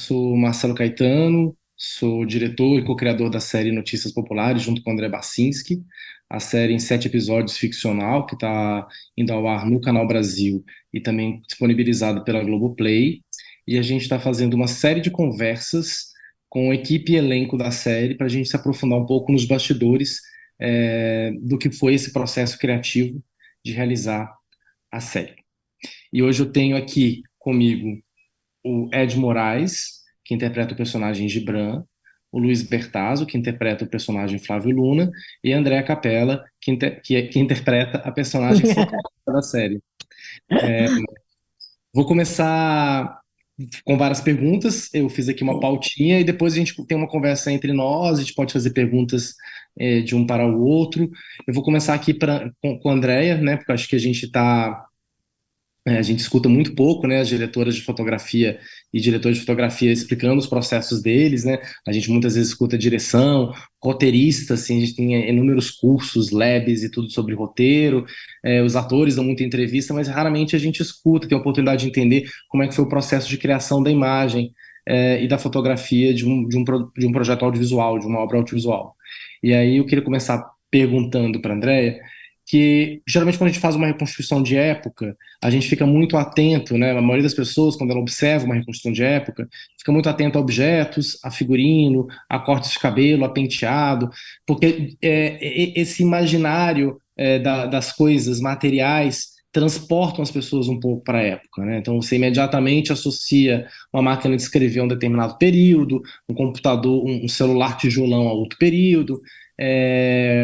sou Marcelo Caetano, sou diretor e co-criador da série Notícias Populares, junto com André Barcinski. A série em 7 episódios ficcional, que está indo ao ar no Canal Brasil e também disponibilizado pela Globoplay. E a gente está fazendo uma série de conversas com a equipe e elenco da série para a gente se aprofundar um pouco nos bastidores do que foi esse processo criativo de realizar a série. E hoje eu tenho aqui comigo o Ed Moraes, que interpreta o personagem Gibran, o Luiz Bertazzo, que interpreta o personagem Flávio Luna, e a Andréa Capella, que interpreta a personagem fotógrafa da série. Vou começar com várias perguntas, eu fiz aqui uma pautinha, e depois a gente tem uma conversa entre nós, a gente pode fazer perguntas de um para o outro. Eu vou começar aqui com a Andréa, né, porque eu acho que a gente escuta muito pouco, né, as diretoras de fotografia e diretores de fotografia explicando os processos deles, né? A gente muitas vezes escuta direção, roteirista, assim, a gente tem inúmeros cursos, labs e tudo sobre roteiro. Os atores dão muita entrevista, mas raramente a gente escuta, tem a oportunidade de entender como é que foi o processo de criação da imagem, e da fotografia de um projeto audiovisual, de uma obra audiovisual. E aí eu queria começar perguntando para a Andréia que geralmente quando a gente faz uma reconstrução de época, a gente fica muito atento, né? A maioria das pessoas, quando ela observa uma reconstrução de época, fica muito atento a objetos, a figurino, a cortes de cabelo, a penteado, porque esse imaginário das coisas materiais transportam as pessoas um pouco para a época, né? Então você imediatamente associa uma máquina de escrever a um determinado período, um computador, um celular tijolão a outro período,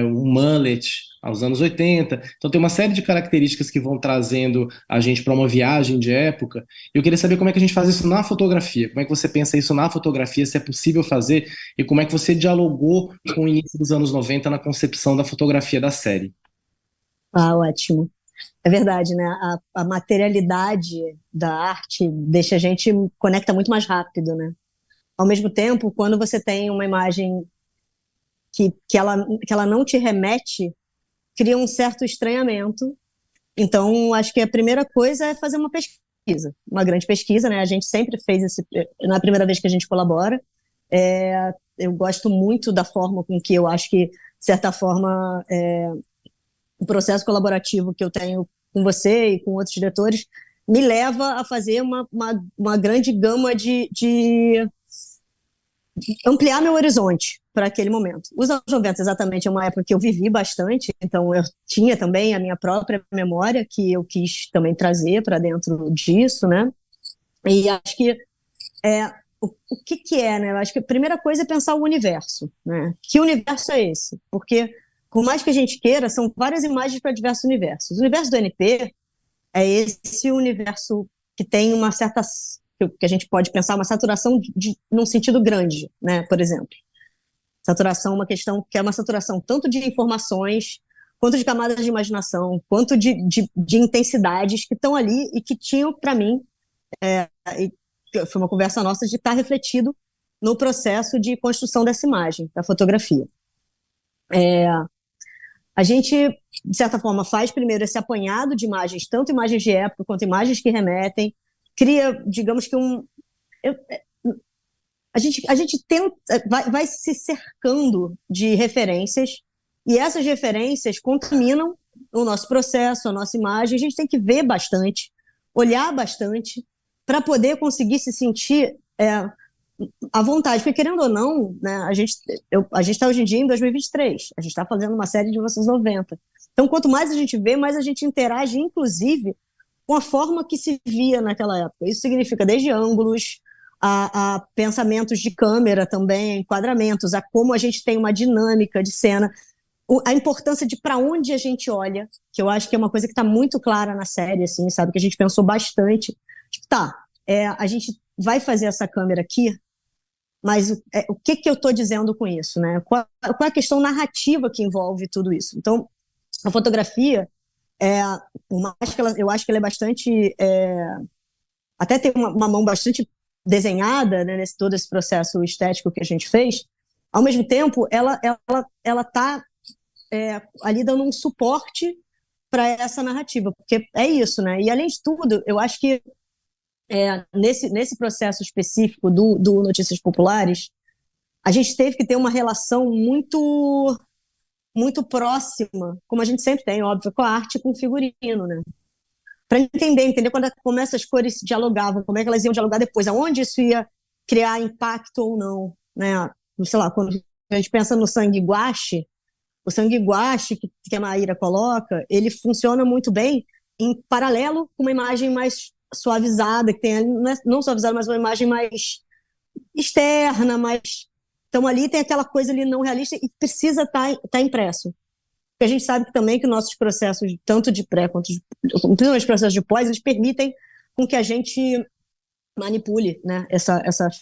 um mullet aos anos 80. Então tem uma série de características que vão trazendo a gente para uma viagem de época. E eu queria saber como é que a gente faz isso na fotografia. Como é que você pensa isso na fotografia, se é possível fazer, e como é que você dialogou com o início dos anos 90 na concepção da fotografia da série. Ah, ótimo. É verdade, né? A materialidade da arte deixa a gente conecta muito mais rápido, né? Ao mesmo tempo, quando você tem uma imagem que ela não te remete, cria um certo estranhamento. Então, acho que a primeira coisa é fazer uma pesquisa, uma grande pesquisa, né? A gente sempre fez esse, não é a primeira vez que a gente colabora. Eu gosto muito da forma com que eu acho que, de certa forma, o processo colaborativo que eu tenho com você e com outros diretores me leva a fazer uma grande gama de ampliar meu horizonte para aquele momento. Os anos 90 exatamente é uma época que eu vivi bastante, então eu tinha também a minha própria memória que eu quis também trazer para dentro disso, né? E acho que é, o que que é, né? Eu acho que a primeira coisa é pensar o universo, né? Que universo é esse? Porque por mais que a gente queira, são várias imagens para diversos universos. O universo do NP é esse universo que tem uma certa, que a gente pode pensar uma saturação num sentido grande, né? Por exemplo, saturação é uma questão que é uma saturação tanto de informações, quanto de camadas de imaginação, quanto de intensidades que estão ali e que tinham, para mim, e foi uma conversa nossa de estar refletido no processo de construção dessa imagem, da fotografia. A gente, de certa forma, faz primeiro esse apanhado de imagens, tanto imagens de época quanto imagens que remetem, cria, digamos que eu, a gente tenta, vai se cercando de referências, e essas referências contaminam o nosso processo, a nossa imagem. A gente tem que ver bastante, olhar bastante, para poder conseguir se sentir à vontade. Porque, querendo ou não, né, a gente está hoje em dia em 2023, a gente está fazendo uma série de 1990. Então, quanto mais a gente vê, mais a gente interage, inclusive, com a forma que se via naquela época. Isso significa desde ângulos, a pensamentos de câmera também, a enquadramentos, a como a gente tem uma dinâmica de cena, a importância de para onde a gente olha, que eu acho que é uma coisa que está muito clara na série, assim, sabe? Que a gente pensou bastante. Tipo, tá, a gente vai fazer essa câmera aqui, mas o que que eu estou dizendo com isso, né? Qual é a questão narrativa que envolve tudo isso? Então, a fotografia, é, por mais que eu acho que ela é bastante, até tem uma mão bastante desenhada, né, nesse todo esse processo estético que a gente fez. Ao mesmo tempo, ela está ali dando um suporte para essa narrativa, porque é isso, né? E além de tudo, eu acho que nesse processo específico do Notícias Populares, a gente teve que ter uma relação muito, muito próxima, como a gente sempre tem, óbvio, com a arte e com o figurino, né? Para entender como essas cores dialogavam, como é que elas iam dialogar depois, aonde isso ia criar impacto ou não, né? Sei lá, quando a gente pensa no sangue guache, o sangue guache que a Maíra coloca, ele funciona muito bem em paralelo com uma imagem mais suavizada, que tem ali, não suavizada, mas uma imagem mais externa, mais... Então ali tem aquela coisa ali não realista e precisa tá impresso. Porque a gente sabe também que nossos processos, tanto de pré quanto principalmente os processos de pós, eles permitem com que a gente manipule, né,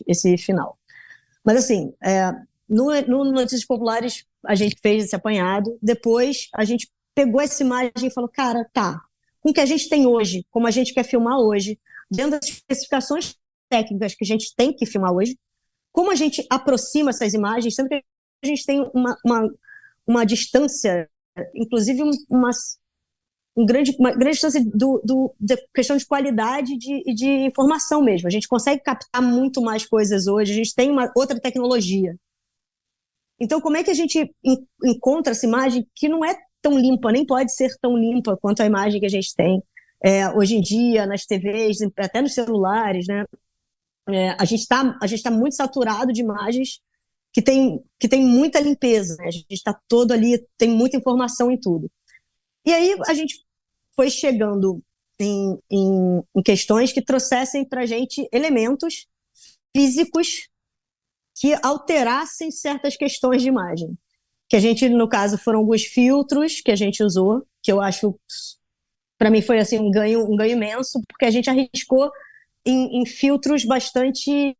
esse final. Mas assim, no Notícias Populares a gente fez esse apanhado, depois a gente pegou essa imagem e falou, cara, tá, com o que a gente tem hoje, como a gente quer filmar hoje, dentro das especificações técnicas que a gente tem que filmar hoje, como a gente aproxima essas imagens, sendo que a gente tem uma distância, inclusive uma grande distância da questão de qualidade e de informação mesmo. A gente consegue captar muito mais coisas hoje, a gente tem uma outra tecnologia. Então, como é que a gente encontra essa imagem que não é tão limpa, nem pode ser tão limpa quanto a imagem que a gente tem hoje em dia, nas TVs, até nos celulares, né? A gente tá muito saturado de imagens que tem muita limpeza, né? A gente está todo ali, tem muita informação em tudo. E aí a gente foi chegando em questões que trouxessem para a gente elementos físicos que alterassem certas questões de imagem. Que a gente, no caso, foram alguns filtros que a gente usou, que eu acho, para mim foi assim um ganho imenso, porque a gente arriscou em filtros bastante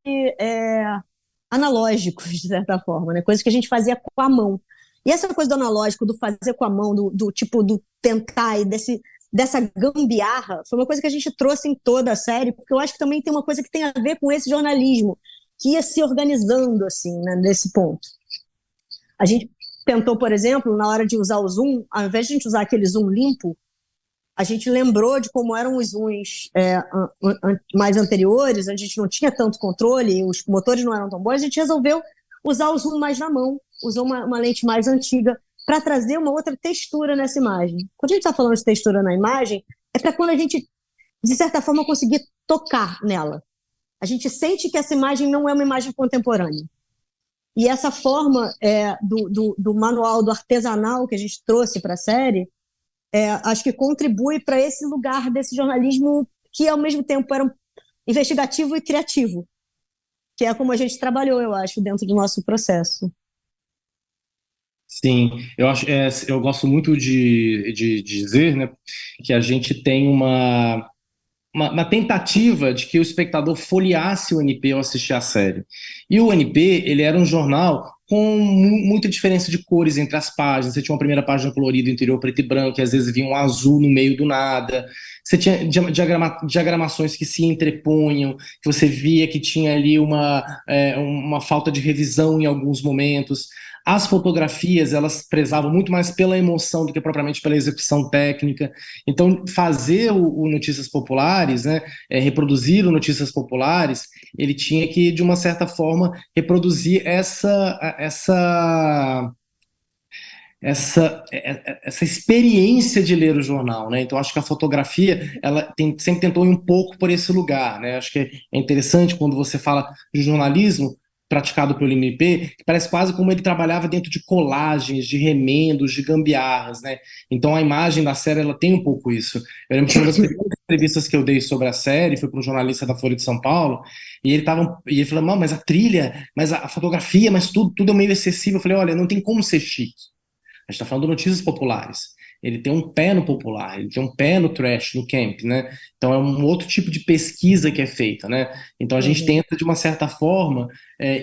analógicos, de certa forma, né? Coisas que a gente fazia com a mão. E essa coisa do analógico, do fazer com a mão, do tipo, do tentar e dessa gambiarra, foi uma coisa que a gente trouxe em toda a série, porque eu acho que também tem uma coisa que tem a ver com esse jornalismo, que ia se organizando, assim, né, nesse ponto. A gente tentou, por exemplo, na hora de usar o zoom, ao invés de a gente usar aquele zoom limpo, a gente lembrou de como eram os zooms mais anteriores, a gente não tinha tanto controle, os motores não eram tão bons, a gente resolveu usar o zoom mais na mão, usou uma lente mais antiga para trazer uma outra textura nessa imagem. Quando a gente está falando de textura na imagem, é para quando a gente, de certa forma, conseguir tocar nela. A gente sente que essa imagem não é uma imagem contemporânea. E essa forma do manual, do artesanal que a gente trouxe para a série, acho que contribui para esse lugar desse jornalismo que, ao mesmo tempo, era investigativo e criativo, que é como a gente trabalhou, eu acho, dentro do nosso processo. Sim, eu gosto muito de dizer, né, que a gente tem uma tentativa de que o espectador folheasse o NP ao assistir a série. E o NP, ele era um jornal com muita diferença de cores entre as páginas. Você tinha uma primeira página colorida, interior preto e branco, e às vezes vinha um azul no meio do nada. Você tinha diagramações que se entrepunham, que você via que tinha ali uma falta de revisão em alguns momentos. As fotografias, elas prezavam muito mais pela emoção do que propriamente pela execução técnica. Então, fazer o Notícias Populares, né, reproduzir o Notícias Populares, ele tinha que, de uma certa forma, reproduzir essa experiência de ler o jornal, né? Então acho que a fotografia sempre tentou ir um pouco por esse lugar, né? Acho que é interessante quando você fala de jornalismo praticado pelo MP, que parece quase como ele trabalhava dentro de colagens, de remendos, de gambiarras, né? Então a imagem da série ela tem um pouco isso. Eu lembro que uma das primeiras entrevistas que eu dei sobre a série foi para um jornalista da Folha de São Paulo e ele falou, não, mas a trilha, mas a fotografia, mas tudo é meio excessivo. Eu falei, olha, não tem como ser chique. A gente está falando de Notícias Populares. Ele tem um pé no popular, ele tem um pé no trash, no camp, né? Então é um outro tipo de pesquisa que é feita, né? Então a gente tenta, de uma certa forma,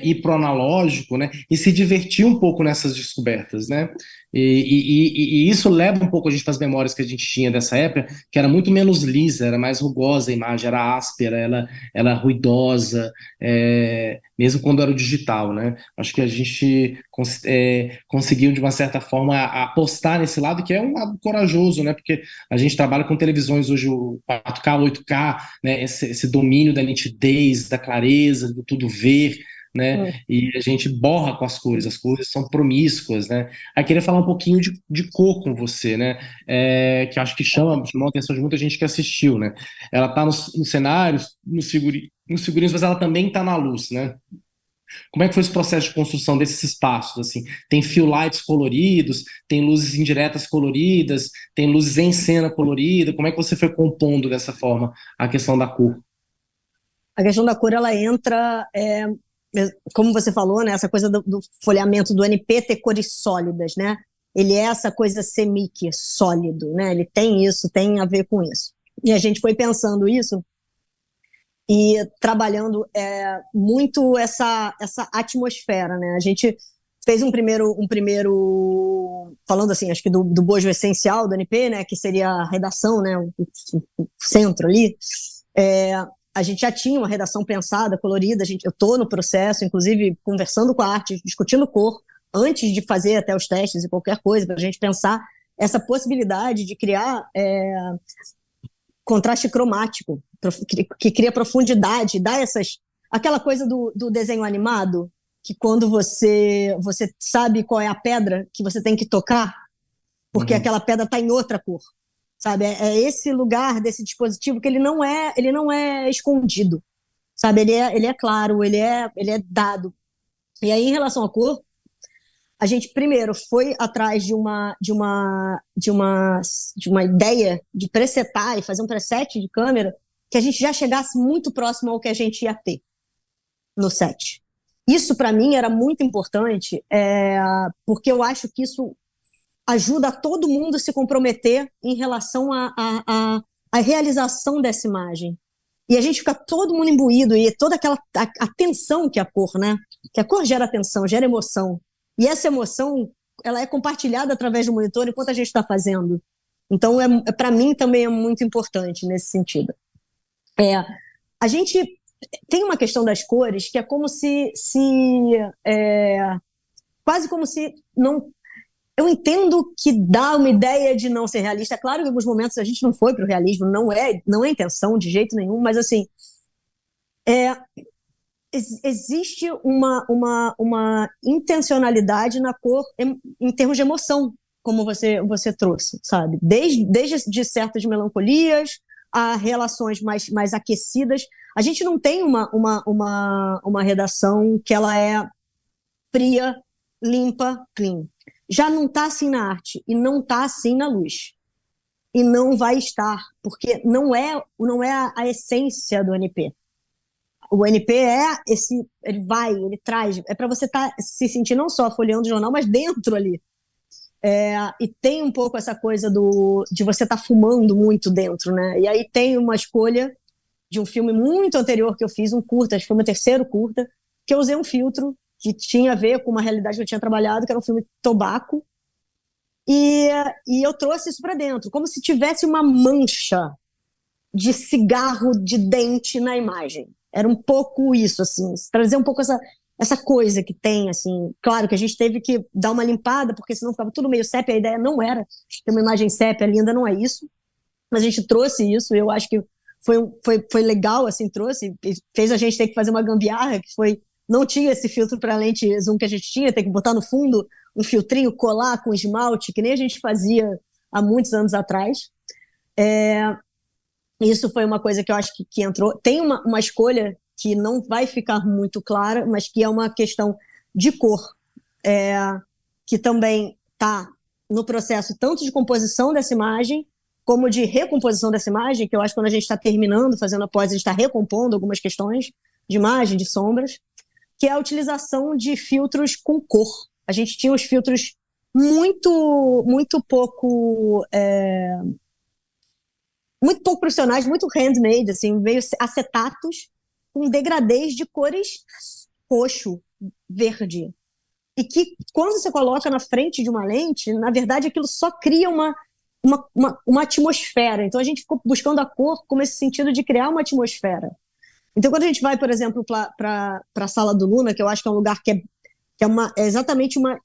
ir pro analógico, né? E se divertir um pouco nessas descobertas, né? E isso leva um pouco a gente para as memórias que a gente tinha dessa época, que era muito menos lisa, era mais rugosa a imagem, era áspera, ela era ruidosa, mesmo quando era o digital, né? Acho que a gente conseguiu, de uma certa forma, apostar nesse lado, que é um lado algo corajoso, né? Porque a gente trabalha com televisões hoje, o 4K, 8K, né? Esse domínio da nitidez, da clareza, do tudo ver, né? E a gente borra com as cores são promíscuas, né? Aí queria falar um pouquinho de cor com você, né? Que eu acho que chamou a atenção de muita gente que assistiu, né? Ela tá nos cenários, nos figurinos, mas ela também tá na luz, né? Como é que foi esse processo de construção desses espaços, assim? Tem fill lights coloridos, tem luzes indiretas coloridas, tem luzes em cena colorida. Como é que você foi compondo dessa forma a questão da cor? A questão da cor, ela entra, como você falou, né, essa coisa do folheamento do NP ter cores sólidas, né? Ele é essa coisa semic, sólido, né? Ele tem isso, tem a ver com isso. E a gente foi pensando isso e trabalhando muito essa atmosfera, né? A gente fez um primeiro falando assim, acho que do bojo essencial do NP, né? Que seria a redação, né? O centro ali. A gente já tinha uma redação pensada, colorida. Eu estou no processo, inclusive conversando com a arte, discutindo cor antes de fazer até os testes e qualquer coisa, para a gente pensar essa possibilidade de criar contraste cromático, que cria profundidade, dá aquela coisa do desenho animado, que quando você sabe qual é a pedra que você tem que tocar, porque aquela pedra está em outra cor, sabe? É esse lugar desse dispositivo que ele não é escondido, sabe? Ele é claro, ele é dado. E aí, em relação à cor, a gente primeiro foi atrás de uma ideia de presetar e fazer um preset de câmera que a gente já chegasse muito próximo ao que a gente ia ter no set. Isso, para mim, era muito importante, porque eu acho que isso ajuda a todo mundo a se comprometer em relação à realização dessa imagem. E a gente fica todo mundo imbuído, e toda aquela atenção que a cor, né? Que a cor gera atenção, gera emoção. E essa emoção, ela é compartilhada através do monitor enquanto a gente está fazendo. Então, para mim, também é muito importante nesse sentido. A gente tem uma questão das cores que é como quase como se não... Eu entendo que dá uma ideia de não ser realista. É claro que em alguns momentos a gente não foi para o realismo, não é intenção de jeito nenhum, mas assim, existe uma intencionalidade na cor em termos de emoção, como você trouxe, sabe? Desde certas melancolias a relações mais aquecidas. A gente não tem uma redação que ela é fria, limpa, clean. Já não está assim na arte e não está assim na luz. E não vai estar, porque não é a essência do NP. O NP ele traz, é para você se sentir não só folheando o jornal, mas dentro ali. E tem um pouco essa coisa de você estar fumando muito dentro, né? E aí tem uma escolha de um filme muito anterior que eu fiz, um curta, acho que foi meu terceiro curta, que eu usei um filtro que tinha a ver com uma realidade que eu tinha trabalhado, que era um filme Tobaco, e eu trouxe isso para dentro, como se tivesse uma mancha de cigarro de dente na imagem. Era um pouco isso, assim, trazer um pouco essa coisa que tem, assim. Claro que a gente teve que dar uma limpada, porque senão ficava tudo meio sépia, a ideia não era ter uma imagem sépia linda, não é isso, mas a gente trouxe isso, e eu acho que foi legal, assim, trouxe, fez a gente ter que fazer uma gambiarra, que foi, não tinha esse filtro para lente zoom que a gente tinha, ter que botar no fundo um filtrinho, colar com esmalte, que nem a gente fazia há muitos anos atrás. Isso foi uma coisa que eu acho que entrou. Tem uma escolha que não vai ficar muito clara, mas que é uma questão de cor, que também está no processo tanto de composição dessa imagem, como de recomposição dessa imagem, que eu acho que quando a gente está terminando, fazendo a pós, a gente está recompondo algumas questões de imagem, de sombras, que é a utilização de filtros com cor. A gente tinha os filtros muito pouco profissionais, muito handmade, assim, meio acetatos, com degradês de cores roxo, verde. E que, quando você coloca na frente de uma lente, na verdade, aquilo só cria uma atmosfera. Então, a gente ficou buscando a cor como esse sentido de criar uma atmosfera. Então, quando a gente vai, por exemplo, para a Sala do Luna, que eu acho que é um lugar que é exatamente uma...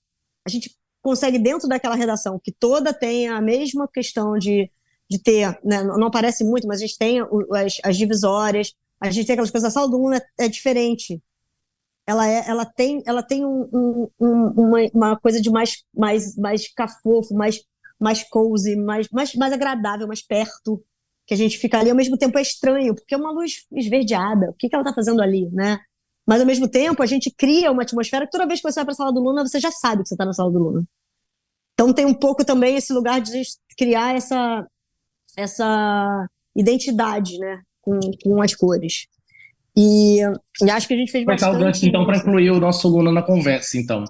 A gente consegue, dentro daquela redação, que toda tem a mesma questão de ter, né, não aparece muito, mas a gente tem as divisórias, a gente tem aquelas coisas, a sala do aluno é diferente. Ela tem uma coisa de mais cafofo, mais cozy, mais agradável, mais perto, que a gente fica ali, ao mesmo tempo é estranho, porque é uma luz esverdeada, o que ela está fazendo ali, né? Mas, ao mesmo tempo, a gente cria uma atmosfera que toda vez que você vai para a sala do Luna, você já sabe que você está na sala do Luna. Então tem um pouco também esse lugar de criar essa identidade, né, com as cores. E acho que a gente fez Aproveitar o gancho, bastante então, para isso. incluir o nosso Luna na conversa, então.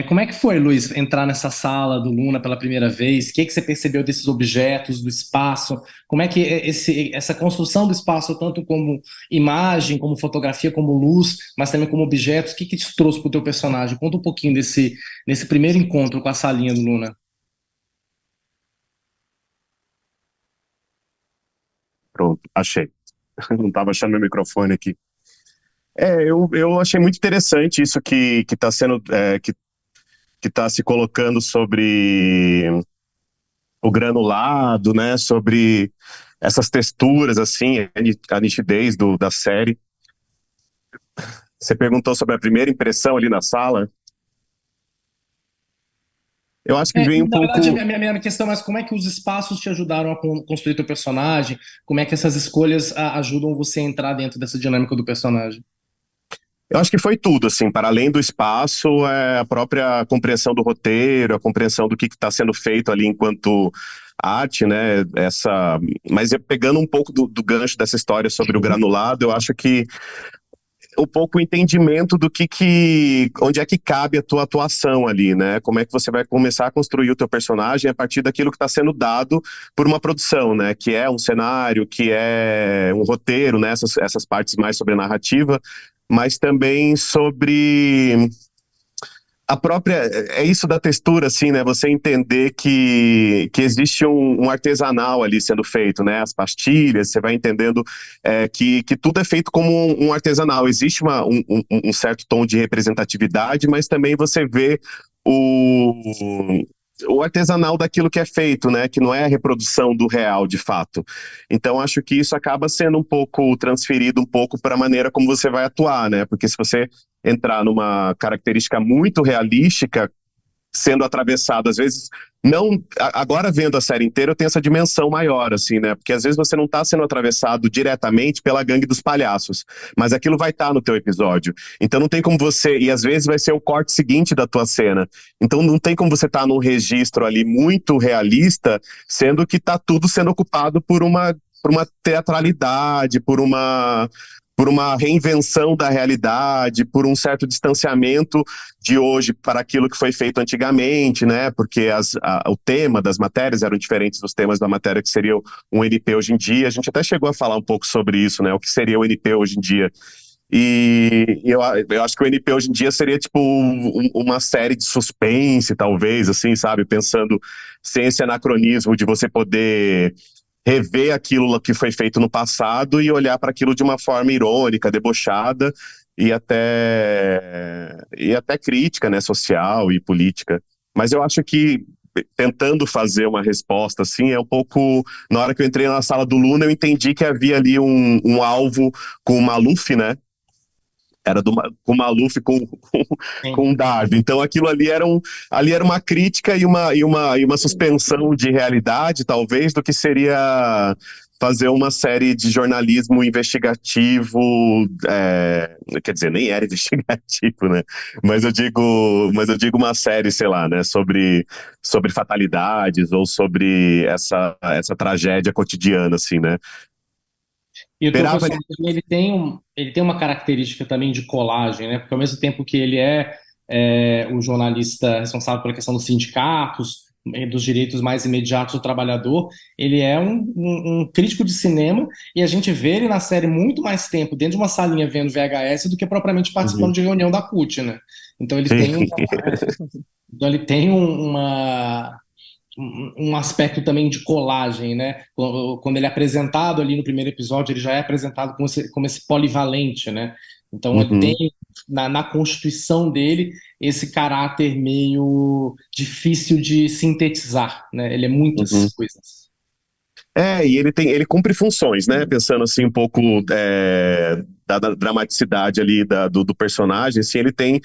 Como é que foi, Luiz, entrar nessa sala do Luna pela primeira vez? O que você percebeu desses objetos, do espaço? Como é que essa construção do espaço, tanto como imagem, como fotografia, como luz, mas também como objetos, o que te trouxe para o teu personagem? Conta um pouquinho nesse primeiro encontro com a salinha do Luna. Pronto, achei. Não estava achando meu microfone aqui. Eu achei muito interessante isso que está sendo, que tá se colocando sobre o granulado, né? Sobre essas texturas, assim, a nitidez da série. Você perguntou sobre a primeira impressão ali na sala. Eu acho que vem um Na verdade, a pouco. minha questão é mais como é que os espaços te ajudaram a construir teu personagem? Como é que essas escolhas ajudam você a entrar dentro dessa dinâmica do personagem? Eu acho que foi tudo, assim, para além do espaço, a própria compreensão do roteiro, a compreensão do que está sendo feito ali enquanto arte, né? Mas pegando um pouco do gancho dessa história sobre o granulado, eu acho que um pouco o entendimento do onde é que cabe a tua atuação ali, né? Como é que você vai começar a construir o teu personagem a partir daquilo que está sendo dado por uma produção, né? Que é um cenário, que é um roteiro, né? Essas partes mais sobre a narrativa, mas também sobre a própria, é isso da textura, assim, né? Você entender que existe um artesanal ali sendo feito, né? As pastilhas, você vai entendendo que tudo é feito como um artesanal. Existe um certo tom de representatividade, mas também você vê o artesanal daquilo que é feito, né? Que não é a reprodução do real, de fato. Então, acho que isso acaba sendo um pouco transferido um pouco para a maneira como você vai atuar, né? Porque se você entrar numa característica muito realística, sendo atravessado, às vezes, não, agora vendo a série inteira eu tenho essa dimensão maior, assim, né, porque às vezes você não tá sendo atravessado diretamente pela gangue dos palhaços, mas aquilo vai estar no teu episódio, então não tem como você, e às vezes vai ser o corte seguinte da tua cena, então não tem como você estar num registro ali muito realista, sendo que tá tudo sendo ocupado por uma teatralidade, por uma reinvenção da realidade, por um certo distanciamento de hoje para aquilo que foi feito antigamente, né? Porque o tema das matérias eram diferentes dos temas da matéria que seria um NP hoje em dia. A gente até chegou a falar um pouco sobre isso, né? O que seria o NP hoje em dia. E eu acho que o NP hoje em dia seria tipo uma série de suspense, talvez, assim, sabe? Pensando sem esse anacronismo de você poder rever aquilo que foi feito no passado e olhar para aquilo de uma forma irônica, debochada e até crítica, né, social e política. Mas eu acho que tentando fazer uma resposta assim, é um pouco, na hora que eu entrei na sala do Luna, eu entendi que havia ali um alvo com o Maluf, né? Era com o Maluf com um dardo. Então aquilo ali era uma crítica e uma suspensão de realidade, talvez, do que seria fazer uma série de jornalismo investigativo, quer dizer, nem era investigativo, né? Mas eu digo uma série, sei lá, né? Sobre fatalidades ou sobre essa tragédia cotidiana, assim, né? E o teu Esperava. personagem, ele tem uma característica também de colagem, né? Porque ao mesmo tempo que ele é o jornalista responsável pela questão dos sindicatos, dos direitos mais imediatos do trabalhador, ele é um crítico de cinema e a gente vê ele na série muito mais tempo dentro de uma salinha vendo VHS do que propriamente participando Uhum. de reunião da CUT, né? Então ele Sim. tem, então ele tem um aspecto também de colagem, né? Quando ele é apresentado ali no primeiro episódio, ele já é apresentado como esse polivalente, né? Então ele tem, Uhum. na constituição dele, esse caráter meio difícil de sintetizar, né? Ele é muitas Uhum. coisas. E ele cumpre funções, né? Pensando assim um pouco da dramaticidade ali do personagem, assim, ele tem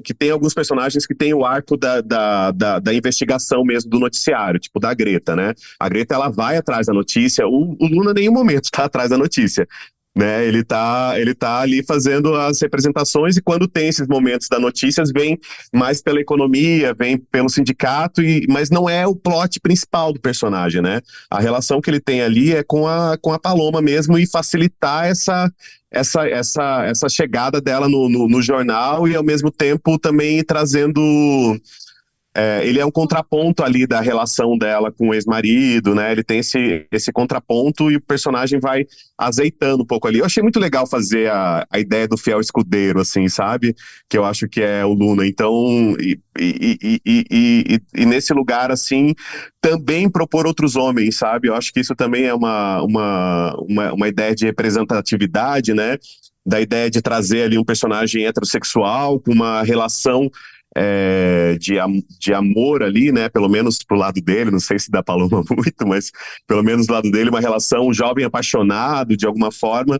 que tem alguns personagens que tem o arco da investigação mesmo do noticiário, tipo da Greta, né? A Greta, ela vai atrás da notícia, o Luna em nenhum momento está atrás da notícia, né? Ele tá ali fazendo as representações e quando tem esses momentos da notícias, vem mais pela economia, vem pelo sindicato, mas não é o plot principal do personagem, né? A relação que ele tem ali é com a Paloma mesmo e facilitar essa chegada dela no jornal e ao mesmo tempo também trazendo ele é um contraponto ali da relação dela com o ex-marido, né? Ele tem esse contraponto e o personagem vai azeitando um pouco ali. Eu achei muito legal fazer a ideia do fiel escudeiro, assim, sabe? Que eu acho que é o Luna. Então, e nesse lugar, assim, também propor outros homens, sabe? Eu acho que isso também é uma ideia de representatividade, né? Da ideia de trazer ali um personagem heterossexual com uma relação de amor ali, né? Pelo menos pro lado dele, não sei se da Paloma muito, mas pelo menos do lado dele, uma relação um jovem apaixonado de alguma forma.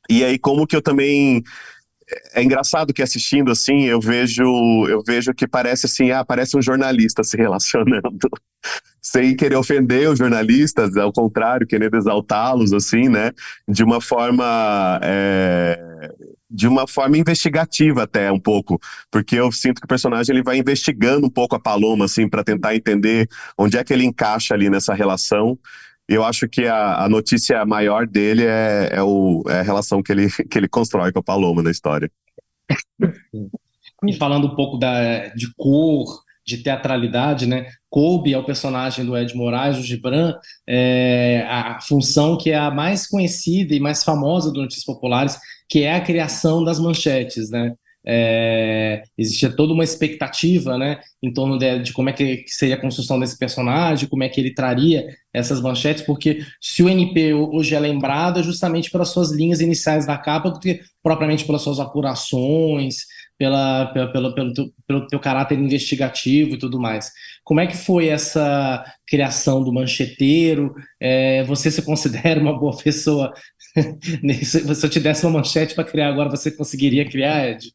E aí, como que eu também. É engraçado que assistindo assim, eu vejo que parece assim, parece um jornalista se relacionando. Sem querer ofender os jornalistas, ao contrário, querendo exaltá-los, assim, né? De uma forma. De uma forma investigativa até um pouco, porque eu sinto que o personagem ele vai investigando um pouco a Paloma assim para tentar entender onde é que ele encaixa ali nessa relação. Eu acho que a notícia maior dele é a relação que ele constrói com a Paloma na história. E falando um pouco de cor, de teatralidade, né? Coube ao personagem do Ed Moraes, o Gibran, a função que é a mais conhecida e mais famosa do Notícias Populares, que é a criação das manchetes, né? Existia toda uma expectativa, né, em torno de como é que seria a construção desse personagem, como é que ele traria essas manchetes, porque se o NP hoje é lembrado é justamente pelas suas linhas iniciais da capa, do que propriamente pelas suas apurações, pelo teu caráter investigativo e tudo mais. Como é que foi essa criação do mancheteiro? Você se considera uma boa pessoa? Se eu te desse uma manchete para criar agora, você conseguiria criar, Ed?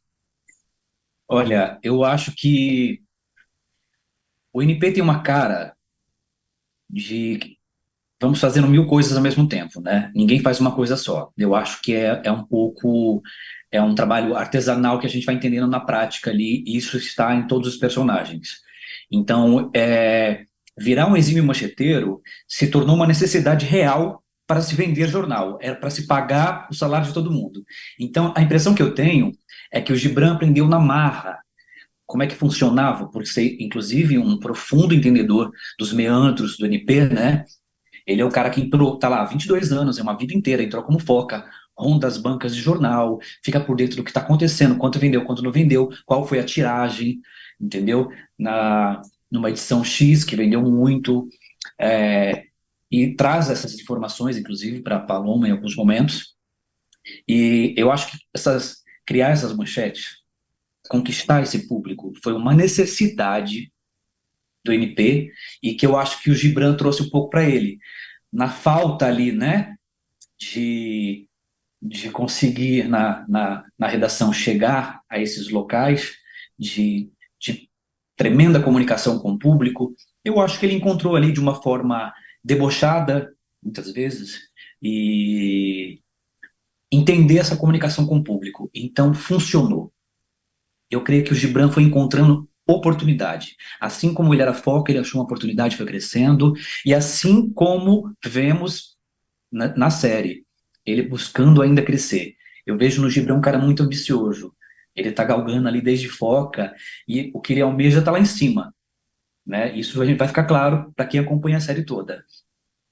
Olha, eu acho que o NP tem uma cara de que vamos fazendo mil coisas ao mesmo tempo, né? Ninguém faz uma coisa só. Eu acho que é um pouco, é um trabalho artesanal que a gente vai entendendo na prática ali, e isso está em todos os personagens. Então, virar um exímio mancheteiro se tornou uma necessidade real para se vender jornal, era para se pagar o salário de todo mundo. Então, a impressão que eu tenho é que o Gibran aprendeu na marra como é que funcionava, por ser, inclusive, um profundo entendedor dos meandros do NP, né? Ele é o cara que entrou, tá lá, há 22 anos, é uma vida inteira, entrou como foca, ronda as bancas de jornal, fica por dentro do que está acontecendo, quanto vendeu, quanto não vendeu, qual foi a tiragem, entendeu? Numa edição X, que vendeu muito, e traz essas informações, inclusive, para a Paloma em alguns momentos. E eu acho que criar essas manchetes, conquistar esse público, foi uma necessidade do NP e que eu acho que o Gibran trouxe um pouco para ele. Na falta ali, né, de, de conseguir na redação chegar a esses locais, de tremenda comunicação com o público, eu acho que ele encontrou ali de uma forma debochada, muitas vezes, e entender essa comunicação com o público. Então, funcionou. Eu creio que o Gibran foi encontrando oportunidade. Assim como ele era foca, ele achou uma oportunidade, foi crescendo, e assim como vemos na série, ele buscando ainda crescer. Eu vejo no Gibran um cara muito ambicioso. Ele está galgando ali desde foca, e o que ele almeja está lá em cima. Né? Isso a gente vai ficar claro para quem acompanha a série toda.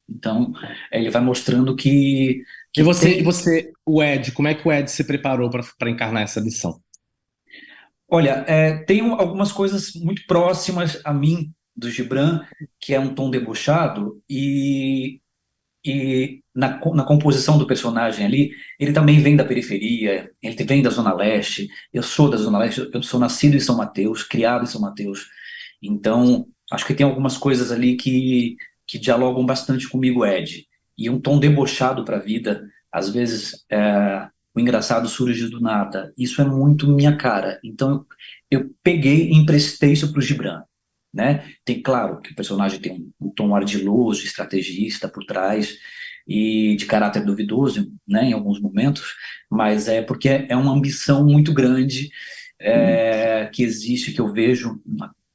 Então, ele vai mostrando E que tem. o Ed, como é que o Ed se preparou para encarnar essa missão? Olha, tem algumas coisas muito próximas a mim, do Gibran, que é um tom debochado, e E na composição do personagem ali, ele também vem da periferia, ele vem da Zona Leste, eu sou da Zona Leste, eu sou nascido em São Mateus, criado em São Mateus. Então, acho que tem algumas coisas ali que dialogam bastante comigo, Ed. E um tom debochado para a vida, às vezes o engraçado surge do nada. Isso é muito minha cara. Então, eu peguei e emprestei isso para o Gibran, né? Tem, claro, que o personagem tem um tom ardiloso, estrategista por trás e de caráter duvidoso, né, em alguns momentos, mas é porque é uma ambição muito grande que existe, que eu vejo,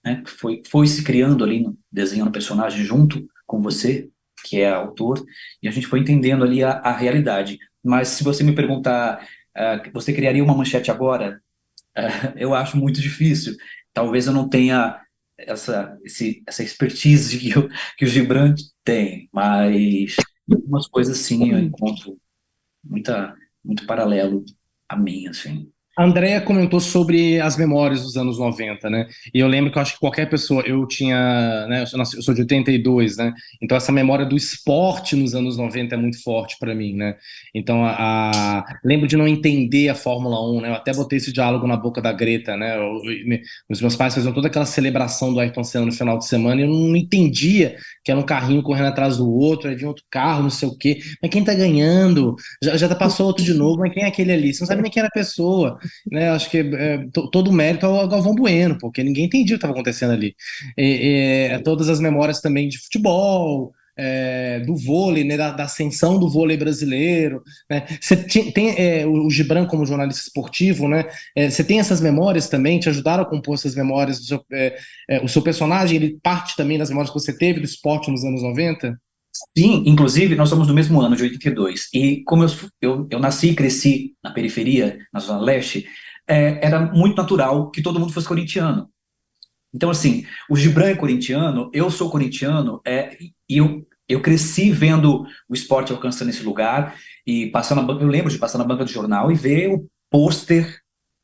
né, que foi se criando ali, desenhando o personagem junto com você, que é autor, e a gente foi entendendo ali a realidade. Mas se você me perguntar, você criaria uma manchete agora? Eu acho muito difícil. Talvez eu não tenha essa expertise que o Gibran tem, mas algumas coisas sim eu encontro muito paralelo a mim, assim. A Andrea comentou sobre as memórias dos anos 90, né? E eu lembro que eu acho que qualquer pessoa, eu tinha, né, eu sou de 82, né? Então essa memória do esporte nos anos 90 é muito forte para mim, né? Então lembro de não entender a Fórmula 1, né? Eu até botei esse diálogo na boca da Greta, né? Os meus pais faziam toda aquela celebração do Ayrton Senna no final de semana e eu não entendia que era um carrinho correndo atrás do outro, aí vinha outro carro, não sei o quê. Mas quem tá ganhando? Já passou outro de novo, mas quem é aquele ali? Você não sabe nem quem era a pessoa, né? Acho que todo o mérito ao Galvão Bueno, porque ninguém entendia o que estava acontecendo ali. Todas as memórias também de futebol, do vôlei, né? Da ascensão do vôlei brasileiro, né? Você tem o Gibran como jornalista esportivo, né? Você tem essas memórias também, te ajudaram a compor essas memórias o seu personagem, ele parte também das memórias que você teve do esporte nos anos 90? Sim, inclusive nós somos do mesmo ano, de 82. E como eu nasci e cresci na periferia, na Zona Leste, era muito natural que todo mundo fosse corintiano. Então, assim, o Gibran é corintiano, eu sou corintiano, e eu cresci vendo o esporte alcançando esse lugar, e passar na banca, eu lembro de passar na banca do jornal e ver o pôster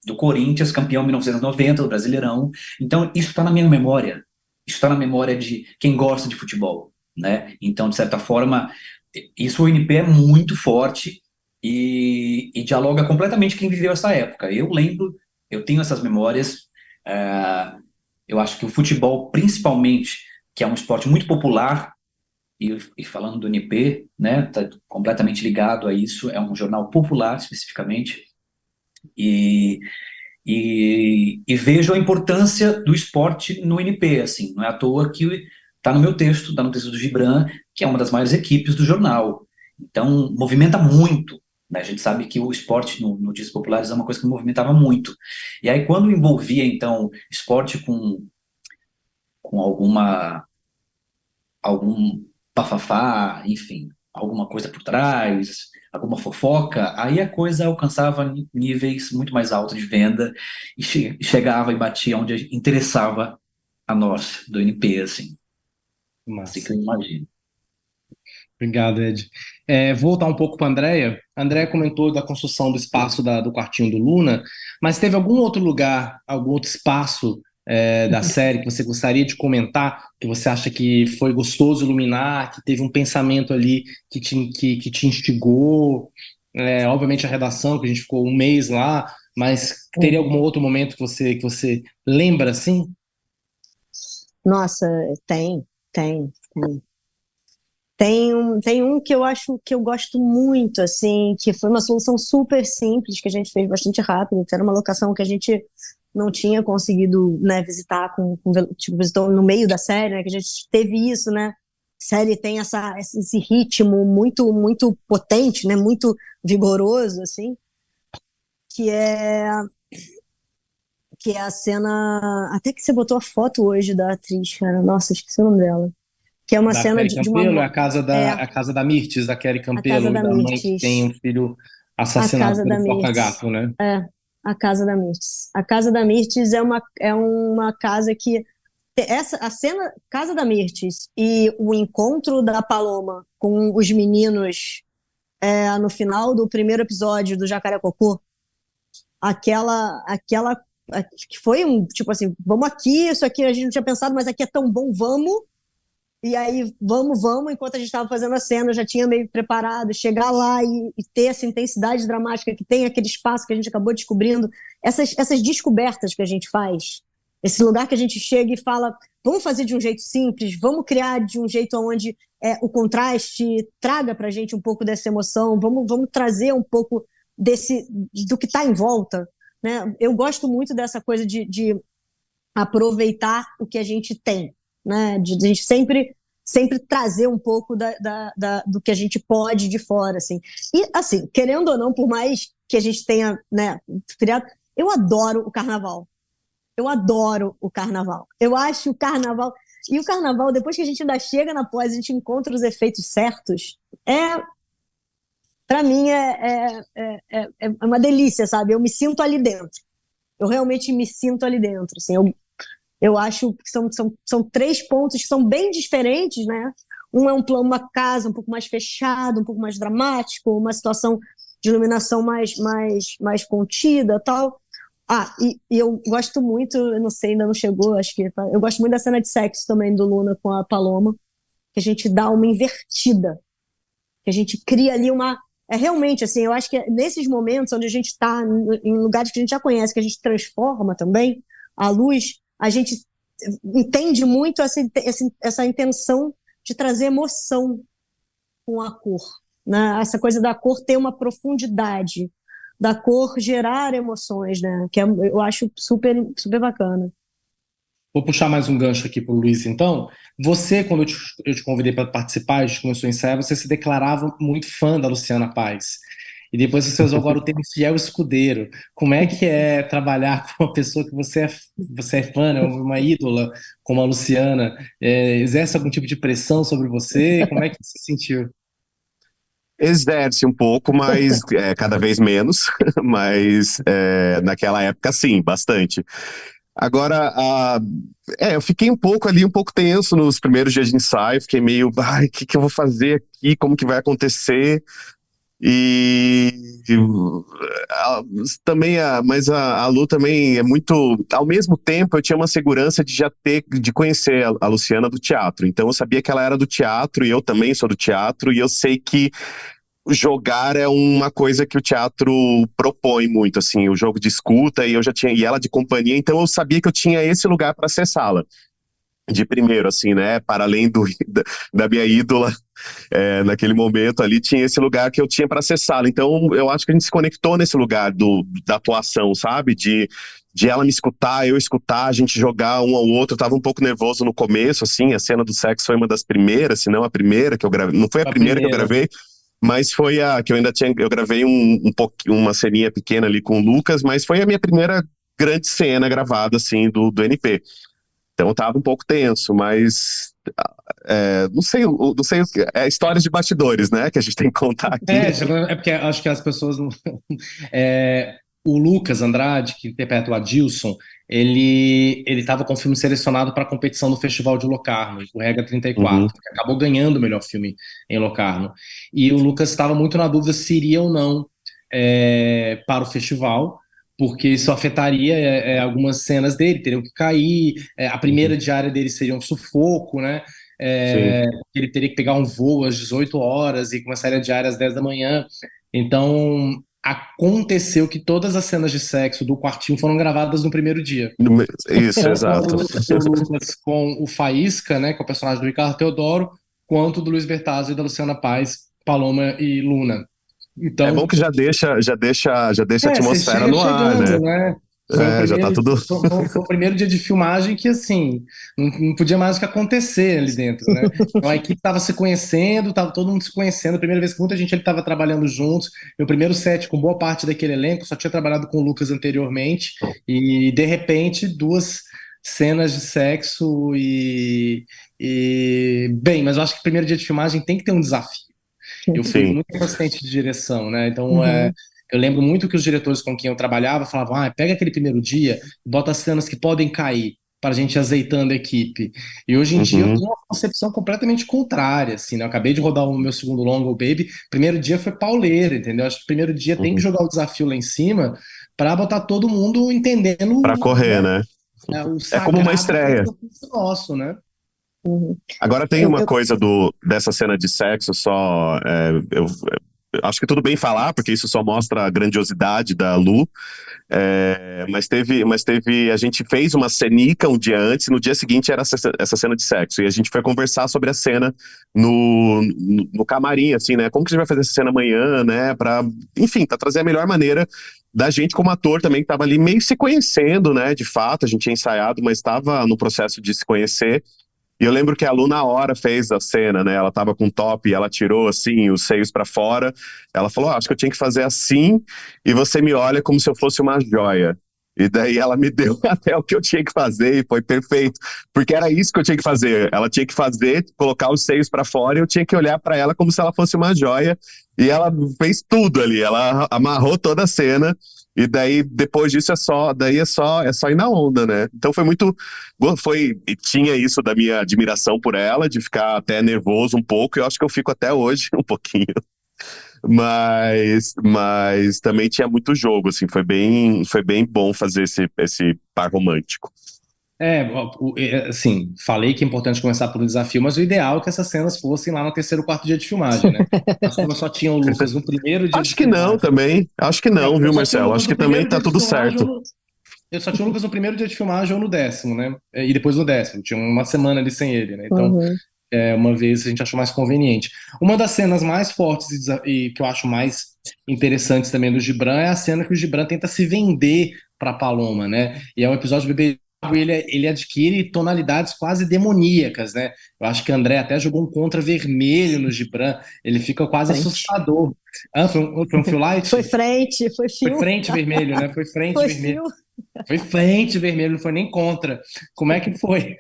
do Corinthians, campeão em 1990, do Brasileirão. Então, isso está na minha memória. Isso está na memória de quem gosta de futebol, né? Então, de certa forma, isso o NP é muito forte e dialoga completamente quem viveu essa época. Eu lembro, eu tenho essas memórias. eh, eu acho que o futebol, principalmente, que é um esporte muito popular, e falando do NP, né, tá completamente ligado a isso, é um jornal popular especificamente, e, e vejo a importância do esporte no NP, assim, não é à toa que está no meu texto, está no texto do Gibran, que é uma das maiores equipes do jornal. Então, movimenta muito, né? A gente sabe que o esporte no Dias Populares é uma coisa que movimentava muito. E aí, quando envolvia, então, esporte com algum bafafá, enfim, alguma coisa por trás, alguma fofoca, aí a coisa alcançava níveis muito mais altos de venda e chegava e batia onde interessava a nós, do NP, assim que Massa. eu imagino. Obrigado, Ed. Voltar um pouco para a Andrea. A Andrea comentou da construção do espaço do quartinho do Luna, mas teve algum outro lugar, algum outro espaço da série que você gostaria de comentar, que você acha que foi gostoso iluminar, que teve um pensamento ali que te instigou? Obviamente a redação, que a gente ficou um mês lá, mas teria algum outro momento que você lembra assim? Nossa, tem. Tem um que eu acho que eu gosto muito, assim, que foi uma solução super simples, que a gente fez bastante rápido, que era uma locação que a gente não tinha conseguido, né, visitar tipo, visitou no meio da série, né, que a gente teve isso, né, a série tem esse ritmo muito potente, né, muito vigoroso, assim, que é, que é a cena, até que você botou a foto hoje da atriz, cara, nossa, esqueci o nome dela, que é uma Da cena Kelly de uma, Campelo, é é, a casa da Mirtes, da Kelly a casa Campelo, e da da mãe que tem Mirtes. um filho A assassinado Casa da pelo Mirtes. Porca-Gato, né? É, a Casa da Mirtes. A Casa da Mirtes é uma casa que. A cena Casa da Mirtes e o encontro da Paloma com os meninos no final do primeiro episódio do Jacarecocô, aquela que foi um tipo assim, vamos aqui, isso aqui a gente não tinha pensado, mas aqui é tão bom, vamos. E aí, vamos, enquanto a gente estava fazendo a cena, eu já tinha meio preparado, chegar lá e ter essa intensidade dramática que tem, aquele espaço que a gente acabou descobrindo, essas descobertas que a gente faz, esse lugar que a gente chega e fala, vamos fazer de um jeito simples, vamos criar de um jeito onde o contraste traga para a gente um pouco dessa emoção, vamos trazer um pouco do que está em volta, né? Eu gosto muito dessa coisa de aproveitar o que a gente tem, né? De a gente sempre trazer um pouco do que a gente pode de fora, assim. E, assim, querendo ou não, por mais que a gente tenha, né, criado, eu adoro o carnaval. Eu adoro o carnaval. Eu acho o carnaval... E o carnaval, depois que a gente ainda chega na pós, a gente encontra os efeitos certos, para mim, é uma delícia, sabe? Eu me sinto ali dentro. Eu realmente me sinto ali dentro, assim. Eu acho que são 3 pontos que são bem diferentes, né? Um é uma casa um pouco mais fechada, um pouco mais dramático, uma situação de iluminação mais contida, tal. E eu gosto muito, eu não sei, ainda não chegou, acho que eu gosto muito da cena de sexo também do Luna com a Paloma, que a gente dá uma invertida, que a gente cria ali realmente, assim, eu acho que nesses momentos onde a gente está em lugares que a gente já conhece, que a gente transforma também a luz, a gente entende muito essa intenção de trazer emoção com a cor, né? Essa coisa da cor ter uma profundidade, da cor gerar emoções, né? Que eu acho super, super bacana. Vou puxar mais um gancho aqui para o Luiz, então. Você, quando eu te convidei para participar, a gente começou a ensaiar, você se declarava muito fã da Luciana Paz. E depois você usou agora o termo fiel escudeiro. Como é que é trabalhar com uma pessoa que você é fã, né, uma ídola como a Luciana? Exerce algum tipo de pressão sobre você? Como é que você se sentiu? Exerce um pouco, mas cada vez menos. Mas naquela época, sim, bastante. Agora, eu fiquei um pouco tenso nos primeiros dias de ensaio. Fiquei meio, ai, o que eu vou fazer aqui? Como que vai acontecer? E também, mas a Lu também é muito. Ao mesmo tempo, eu tinha uma segurança de conhecer a Luciana do teatro. Então, eu sabia que ela era do teatro e eu também sou do teatro. E eu sei que jogar é uma coisa que o teatro propõe muito, assim, o jogo de escuta, e ela de companhia, então eu sabia que eu tinha esse lugar para acessá-la. De primeiro, assim, né? Para além da minha ídola, naquele momento ali, tinha esse lugar que eu tinha para acessá-la. Então, eu acho que a gente se conectou nesse lugar da atuação, sabe? De ela me escutar, eu escutar, a gente jogar um ao outro. Eu tava um pouco nervoso no começo, assim, a cena do sexo foi uma das primeiras, se não a primeira que eu gravei. Não foi a primeira que eu gravei, mas foi a que eu gravei uma ceninha pequena ali com o Lucas, mas foi a minha primeira grande cena gravada, assim, do NP. Então eu tava um pouco tenso, mas não sei, histórias de bastidores, né, que a gente tem que contar aqui. É porque acho que as pessoas não... o Lucas Andrade, que interpreta o Adilson, ele estava com o filme selecionado para a competição do Festival de Locarno, o Regra 34, Uhum. que acabou ganhando o melhor filme em Locarno. E o Lucas estava muito na dúvida se iria ou não para o festival, porque isso afetaria algumas cenas dele, teriam que cair, a primeira Uhum. diária dele seria um sufoco, né? Sim. Ele teria que pegar um voo às 18 horas e começaria a diária às 10 da manhã. Então, aconteceu que todas as cenas de sexo do quartinho foram gravadas no primeiro dia. Isso, Tanto exato. do Lucas com o Faísca, né, que é o personagem do Ricardo Teodoro, quanto do Luiz Bertazzo e da Luciana Paz, Paloma e Luna. É Então, bom que já deixa a você atmosfera chega no ar, chegando, né? né? Foi o Já tá primeiro, tudo. foi o primeiro dia de filmagem que, assim, não podia mais o que acontecer ali dentro, né? Então a equipe estava se conhecendo, estava todo mundo se conhecendo. A primeira vez que muita gente estava trabalhando juntos. Meu primeiro set com boa parte daquele elenco, só tinha trabalhado com o Lucas anteriormente. E, de repente, 2 cenas de sexo Bem, mas eu acho que o primeiro dia de filmagem tem que ter um desafio. Eu fui Sim. muito assistente de direção, né? Então, Uhum. eu lembro muito que os diretores com quem eu trabalhava falavam: pega aquele primeiro dia, bota as cenas que podem cair para a gente ir azeitando a equipe. E hoje em dia eu Uhum. tenho uma concepção completamente contrária, assim, né? Eu acabei de rodar o meu segundo longa, o Baby. Primeiro dia foi pauleira, entendeu? Acho que o primeiro dia tem que Uhum. jogar o desafio lá em cima para botar todo mundo entendendo, Para correr, né, né? o É como uma sagrado que é estreia. o nosso, né? Uhum. Agora tem Eu, uma eu- coisa dessa cena de sexo, só eu acho que tudo bem falar, porque isso só mostra a grandiosidade da Lu. Mas teve, a gente fez uma cenica um dia antes, no dia seguinte era essa cena de sexo, e a gente foi conversar sobre a cena no camarim, assim, né? Como que a gente vai fazer essa cena amanhã, né? Enfim, pra trazer a melhor maneira da gente como ator também, que tava ali meio se conhecendo, né? De fato, a gente tinha ensaiado, mas estava no processo de se conhecer. E eu lembro que a Lu, na hora, fez a cena, né? Ela tava com top e ela tirou, assim, os seios pra fora. Ela falou: acho que eu tinha que fazer assim, e você me olha como se eu fosse uma joia. E daí ela me deu até o que eu tinha que fazer e foi perfeito. Porque era isso que eu tinha que fazer. Ela tinha que fazer, colocar os seios pra fora e eu tinha que olhar pra ela como se ela fosse uma joia. E ela fez tudo ali. Ela amarrou toda a cena. E daí, depois disso, é só ir na onda, né? Então e tinha isso da minha admiração por ela, de ficar até nervoso um pouco, e eu acho que eu fico até hoje um pouquinho. Mas também tinha muito jogo, assim, foi bem bom fazer esse par romântico. Assim, falei que é importante começar por um desafio, mas o ideal é que essas cenas fossem lá no terceiro, quarto dia de filmagem, né? Mas como eu só tinha o Lucas no primeiro dia de Acho que não filmagem, também, acho que não, eu viu, só tinha o Marcelo? Lucas Acho no que também primeiro tá dia de tudo filmagem, certo. eu só tinha o Lucas no primeiro dia de filmagem ou no 10º, né? E depois no 10º, tinha uma semana ali sem ele, né? Então, uhum. uma vez a gente achou mais conveniente. Uma das cenas mais fortes e que eu acho mais interessantes também do Gibran é a cena que o Gibran tenta se vender para Paloma, né? E é um episódio do Bebê Thiago, ele adquire tonalidades quase demoníacas, né? Eu acho que o André até jogou um contra vermelho no Gibran, ele fica quase Frente. assustador. Ah, foi um fio Foi light? frente, foi Foi fio, frente vermelho, né? Foi frente foi vermelho. fio. Foi frente vermelho, não foi nem contra. Como é que foi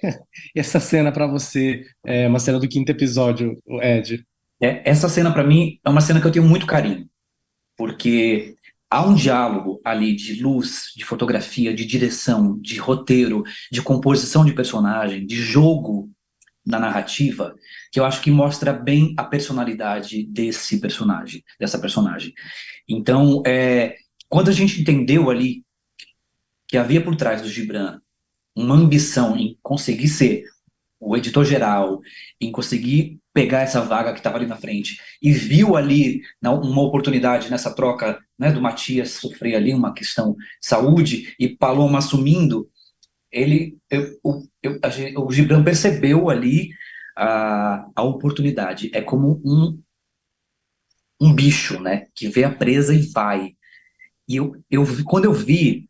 essa cena pra você? Uma cena do quinto episódio, Ed. Essa cena, para mim, é uma cena que eu tenho muito carinho, porque há um diálogo ali de luz, de fotografia, de direção, de roteiro, de composição de personagem, de jogo na narrativa, que eu acho que mostra bem a personalidade desse personagem, dessa personagem. Então, quando a gente entendeu ali que havia por trás do Gibran uma ambição em conseguir ser o editor-geral, em conseguir pegar essa vaga que estava ali na frente, e viu ali uma oportunidade nessa troca, né, do Matias sofrer ali uma questão de saúde e Paloma assumindo, o Gibran percebeu ali a oportunidade. É como um bicho, né, que vê a presa e vai. E quando eu vi,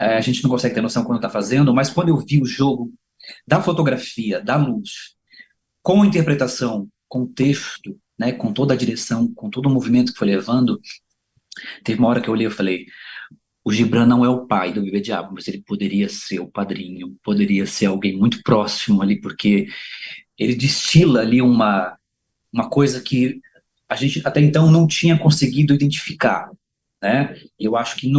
a gente não consegue ter noção quando está fazendo, mas quando eu vi o jogo da fotografia, da luz, com a interpretação, com o texto, né, com toda a direção, com todo o movimento que foi levando, teve uma hora que eu olhei e falei, o Gibran não é o pai do Bebê Diabo, mas ele poderia ser o padrinho, poderia ser alguém muito próximo ali, porque ele destila ali uma coisa que a gente até então não tinha conseguido identificar, né? Eu acho que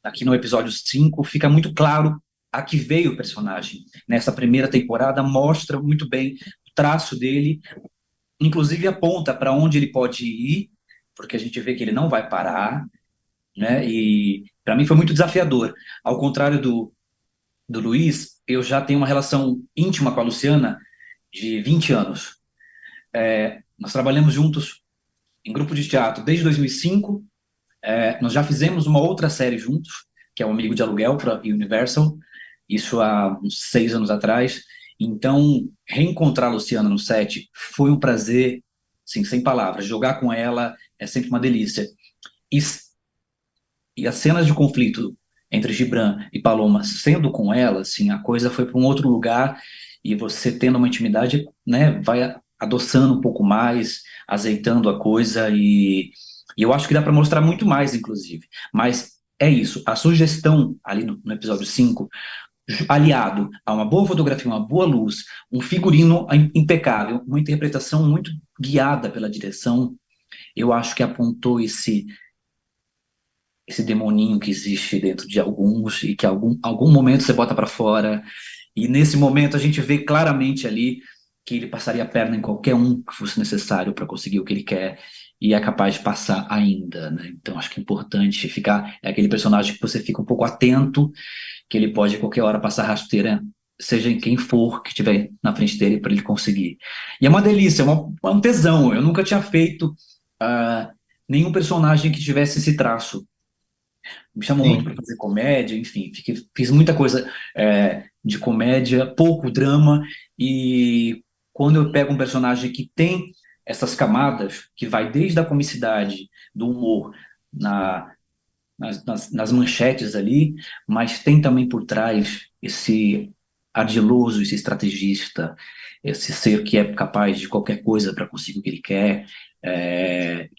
aqui no episódio 5 fica muito claro a que veio o personagem. Nessa primeira temporada mostra muito bem o traço dele, inclusive aponta para onde ele pode ir, porque a gente vê que ele não vai parar, né? E para mim foi muito desafiador. Ao contrário do Luiz, eu já tenho uma relação íntima com a Luciana de 20 anos. Nós trabalhamos juntos em grupo de teatro desde 2005. Nós já fizemos uma outra série juntos, que é o Amigo de Aluguel para Universal, isso há uns 6 anos atrás. Então, reencontrar a Luciana no set foi um prazer, assim, sem palavras. Jogar com ela é sempre uma delícia. E, e as cenas de conflito entre Gibran e Paloma, sendo com ela, assim, a coisa foi para um outro lugar e você tendo uma intimidade, né, vai adoçando um pouco mais, azeitando a coisa e eu acho que dá para mostrar muito mais, inclusive. Mas é isso, a sugestão ali no episódio 5 aliado a uma boa fotografia, uma boa luz, um figurino impecável, uma interpretação muito guiada pela direção, eu acho que apontou esse demoninho que existe dentro de alguns e que algum momento você bota para fora. E nesse momento a gente vê claramente ali que ele passaria a perna em qualquer um que fosse necessário para conseguir o que ele quer e é capaz de passar ainda, né? Então acho que é importante ficar, é aquele personagem que você fica um pouco atento, que ele pode a qualquer hora passar rasteira seja em quem for que estiver na frente dele para ele conseguir. E é uma delícia, é um tesão. Eu nunca tinha feito nenhum personagem que tivesse esse traço. Me chamam muito Sim. para fazer comédia, enfim, fiz muita coisa de comédia, pouco drama, e quando eu pego um personagem que tem essas camadas, que vai desde a comicidade, do humor, nas manchetes ali, mas tem também por trás esse ardiloso, esse estrategista, esse ser que é capaz de qualquer coisa para conseguir o que ele quer,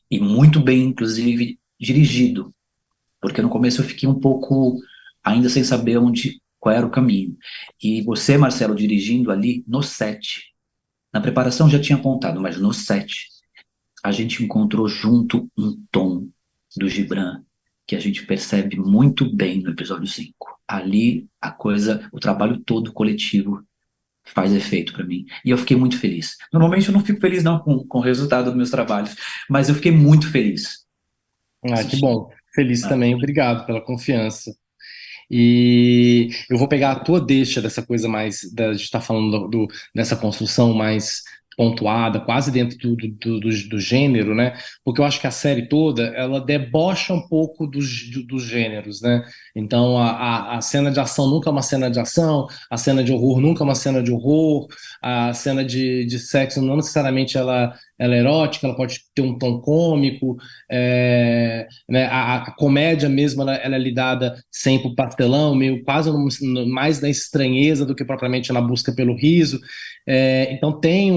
e muito bem, inclusive, dirigido, porque no começo eu fiquei um pouco ainda sem saber qual era o caminho. E você, Marcelo, dirigindo ali no set, na preparação já tinha apontado, mas no set a gente encontrou junto um tom do Gibran que a gente percebe muito bem no episódio 5. Ali o trabalho todo coletivo faz efeito para mim. E eu fiquei muito feliz. Normalmente eu não fico feliz não com o resultado dos meus trabalhos, mas eu fiquei muito feliz Que assistindo. bom. Feliz Ah, também, obrigado pela confiança. E eu vou pegar a tua deixa dessa coisa mais, a gente está falando dessa construção mais pontuada, quase dentro do gênero, né? Porque eu acho que a série toda, ela debocha um pouco dos gêneros, né? Então, a cena de ação nunca é uma cena de ação, a cena de horror nunca é uma cena de horror, a cena de sexo não necessariamente ela é erótica, ela pode ter um tom cômico, né, a comédia mesmo ela é lidada sempre por pastelão, meio quase mais na estranheza do que propriamente na busca pelo riso. Então tem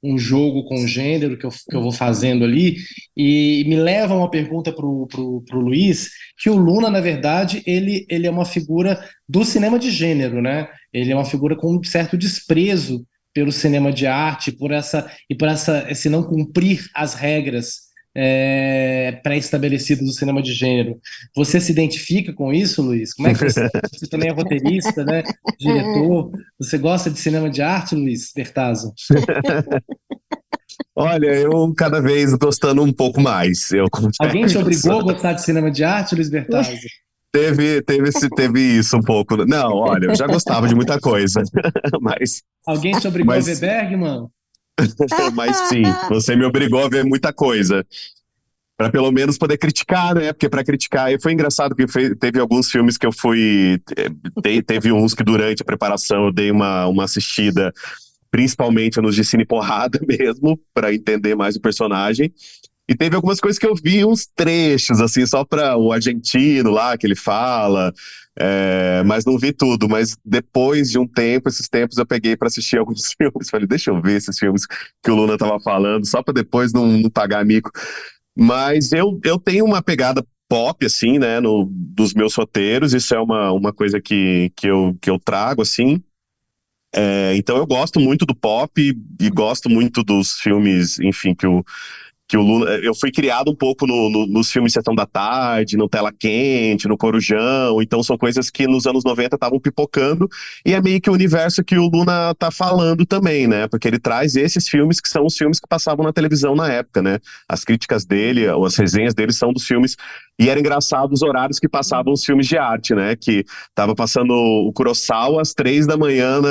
um jogo com gênero que eu vou fazendo ali e me leva a uma pergunta pro Luiz, que o Luna, na verdade, ele é uma figura do cinema de gênero, né? Ele é uma figura com um certo desprezo pelo cinema de arte, por esse não cumprir as regras pré-estabelecidas do cinema de gênero. Você se identifica com isso, Luiz? Como é que você também é roteirista, né? Diretor. Você gosta de cinema de arte, Luiz Bertazzo? Olha, eu cada vez gostando um pouco mais, eu Alguém te confesso. obrigou a gostar de cinema de arte, Luiz Bertazzo? Teve isso um pouco. Não, olha, eu já gostava de muita coisa, mas, Alguém te obrigou a ver mas, Bergman? mas sim, você me obrigou a ver muita coisa. Para pelo menos poder criticar, né? Porque para criticar, e foi engraçado que teve alguns filmes que eu fui. Teve uns que durante a preparação eu dei uma assistida, principalmente nos de cine porrada mesmo, para entender mais o personagem. E teve algumas coisas que eu vi uns trechos, assim, só para o argentino lá, que ele fala, mas não vi tudo. Mas depois de um tempo, esses tempos, eu peguei para assistir alguns filmes. Falei, deixa eu ver esses filmes que o Luna tava falando, só para depois não pagar mico. Mas eu tenho uma pegada pop, assim, né, dos meus roteiros. Isso é uma coisa que eu trago, assim. Então eu gosto muito do pop e gosto muito dos filmes, enfim, que o Luna. Eu fui criado um pouco nos filmes Sessão da Tarde, no Tela Quente, no Corujão, então são coisas que nos anos 90 estavam pipocando, e é meio que o universo que o Luna tá falando também, né? Porque ele traz esses filmes que são os filmes que passavam na televisão na época, né? As críticas dele, ou as resenhas dele são dos filmes. E era engraçado os horários que passavam os filmes de arte, né? Que tava passando o Kurosawa às 3 da manhã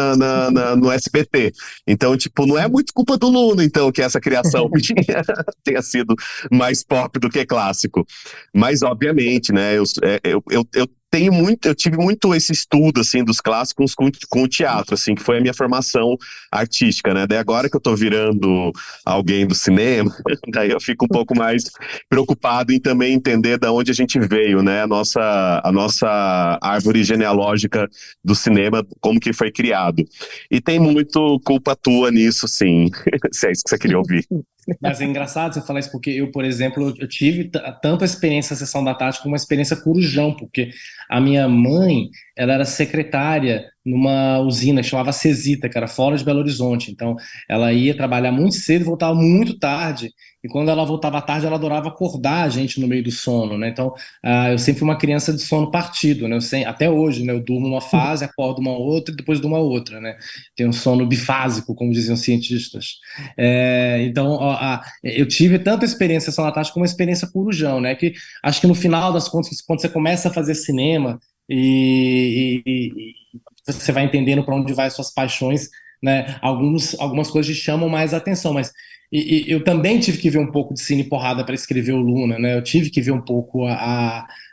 no SBT. Então, tipo, não é muito culpa do Luna, então, que essa criação tenha sido mais pop do que clássico. Mas, obviamente, né, eu tive muito esse estudo, assim, dos clássicos com o teatro, assim, que foi a minha formação artística, né, daí agora que eu tô virando alguém do cinema, daí eu fico um pouco mais preocupado em também entender de onde a gente veio, né, a nossa árvore genealógica do cinema, como que foi criado. E tem muito culpa tua nisso, sim, se é isso que você queria ouvir. Mas é engraçado você falar isso, porque eu, por exemplo, eu tive tanto a experiência Sessão da Tarde como uma experiência Corujão, porque a minha mãe, ela era secretária numa usina que chamava Cesita, que era fora de Belo Horizonte. Então, ela ia trabalhar muito cedo e voltava muito tarde. E quando ela voltava tarde, ela adorava acordar a gente no meio do sono, né? Então, eu sempre fui uma criança de sono partido, né? Até hoje, né? Eu durmo uma fase, acordo uma outra e depois durmo uma outra, né? Tenho um sono bifásico, como diziam os cientistas. Então, eu tive tanta experiência Sessão da Tarde como uma experiência Corujão, né? Que acho que no final das contas, quando você começa a fazer cinema e você vai entendendo para onde vai as suas paixões, né? Algumas coisas te chamam mais atenção, mas eu também tive que ver um pouco de Cine Porrada para escrever o Luna, né? Eu tive que ver um pouco